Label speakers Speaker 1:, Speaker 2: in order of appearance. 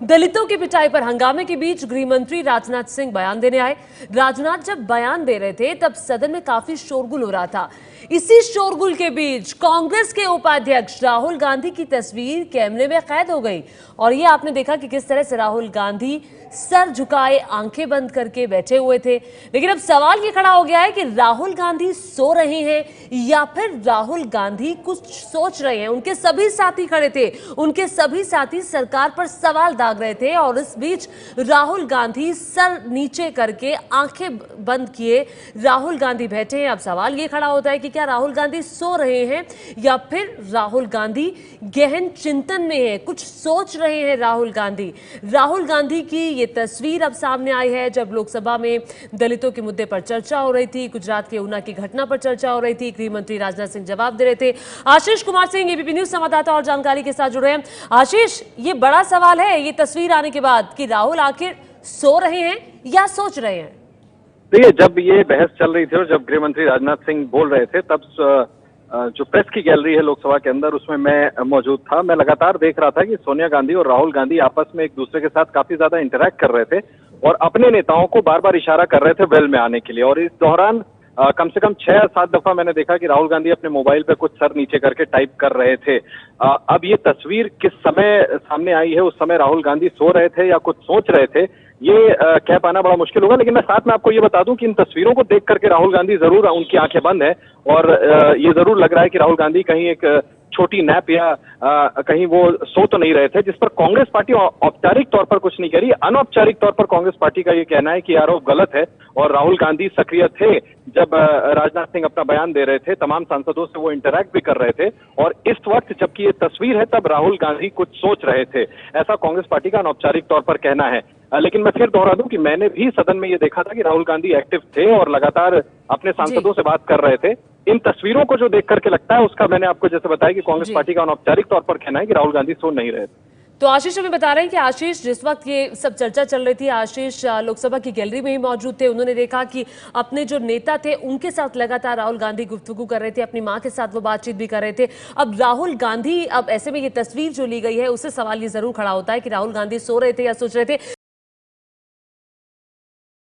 Speaker 1: दलितों की पिटाई पर हंगामे के बीच गृह मंत्री राजनाथ सिंह बयान देने आए। राजनाथ जब बयान दे रहे थे तब सदन में काफी शोरगुल हो रहा था। इसी शोरगुल के बीच कांग्रेस के उपाध्यक्ष राहुल गांधी की तस्वीर कैमरे में कैद हो गई और ये आपने देखा कि किस तरह से राहुल गांधी सर झुकाए आंखें बंद करके बैठे हुए थे। लेकिन अब सवाल ये खड़ा हो गया है कि राहुल गांधी सो रहे हैं या फिर राहुल गांधी कुछ सोच रहे हैं। उनके सभी साथी खड़े थे, उनके सभी साथी सरकार पर सवाल दाग रहे थे और इस बीच राहुल गांधी सर नीचे करके आंखें बंद किए राहुल गांधी बैठे हैं। अब सवाल ये खड़ा होता है कि क्या राहुल गांधी सो रहे हैं या फिर राहुल गांधी गहन चिंतन में है, कुछ सोच रहे हैं राहुल गांधी की ये तस्वीर अब सामने आई है जब लोकसभा में दलितों के मुद्दे पर चर्चा हो रही थी, गुजरात के ऊना की घटना पर चर्चा हो रही थी। गृह मंत्री राजनाथ सिंह जवाब दे रहे थे। आशीष कुमार सिंह एबीपी न्यूज संवाददाता और जानकारी के साथ जुड़े हैं। आशीष, ये बड़ा सवाल है ये तस्वीर आने के बाद कि राहुल आखिर सो रहे हैं या सोच रहे हैं।
Speaker 2: देखिए, जब ये बहस चल रही थी और जब गृह मंत्री राजनाथ सिंह बोल रहे थे तब जो प्रेस की गैलरी है लोकसभा के अंदर उसमें मैं मौजूद था। मैं लगातार देख रहा था कि सोनिया गांधी और राहुल गांधी आपस में एक दूसरे के साथ काफी ज्यादा इंटरेक्ट कर रहे थे और अपने नेताओं को बार बार इशारा कर रहे थे वेल में आने के लिए। और इस दौरान कम से कम 6 या 7 दफा मैंने देखा कि राहुल गांधी अपने मोबाइल पे कुछ सर नीचे करके टाइप कर रहे थे। अब ये तस्वीर किस समय सामने आई है, उस समय राहुल गांधी सो रहे थे या कुछ सोच रहे थे, ये कह पाना बड़ा मुश्किल होगा। लेकिन मैं साथ में आपको ये बता दूं कि इन तस्वीरों को देख करके राहुल गांधी जरूर, उनकी आंखें बंद है और ये जरूर लग रहा है कि राहुल गांधी कहीं एक छोटी नैप या कहीं वो सो तो नहीं रहे थे, जिस पर कांग्रेस पार्टी औपचारिक तौर पर कुछ नहीं करी। अनौपचारिक तौर पर कांग्रेस पार्टी का ये कहना है कि आरोप गलत है और राहुल गांधी सक्रिय थे जब राजनाथ सिंह अपना बयान दे रहे थे, तमाम सांसदों से वो इंटरैक्ट भी कर रहे थे और इस वक्त जबकि ये तस्वीर है तब राहुल गांधी कुछ सोच रहे थे, ऐसा कांग्रेस पार्टी का अनौपचारिक तौर पर कहना है। लेकिन मैं फिर दोहरा दूं कि मैंने भी सदन में ये देखा था कि राहुल गांधी एक्टिव थे और लगातार अपने सांसदों से बात कर रहे थे। इन तस्वीरों को जो देख करके लगता है उसका मैंने आपको जैसे बताया कि कांग्रेस पार्टी का अनौपचारिक तौर पर कहना है कि राहुल गांधी सो नहीं रहे थे।
Speaker 1: तो आशीष हमें बता रहे हैं कि आशीष जिस वक्त ये सब चर्चा चल रही थी, आशीष लोकसभा की गैलरी में ही मौजूद थे। उन्होंने देखा कि अपने जो नेता थे उनके साथ लगातार राहुल गांधी गुफ्तगू कर रहे थे, अपनी मां के साथ वो बातचीत भी कर रहे थे। अब राहुल गांधी, अब ऐसे में ये तस्वीर जो ली गई है उससे सवाल ये जरूर खड़ा होता है कि राहुल गांधी सो रहे थे या सोच रहे थे।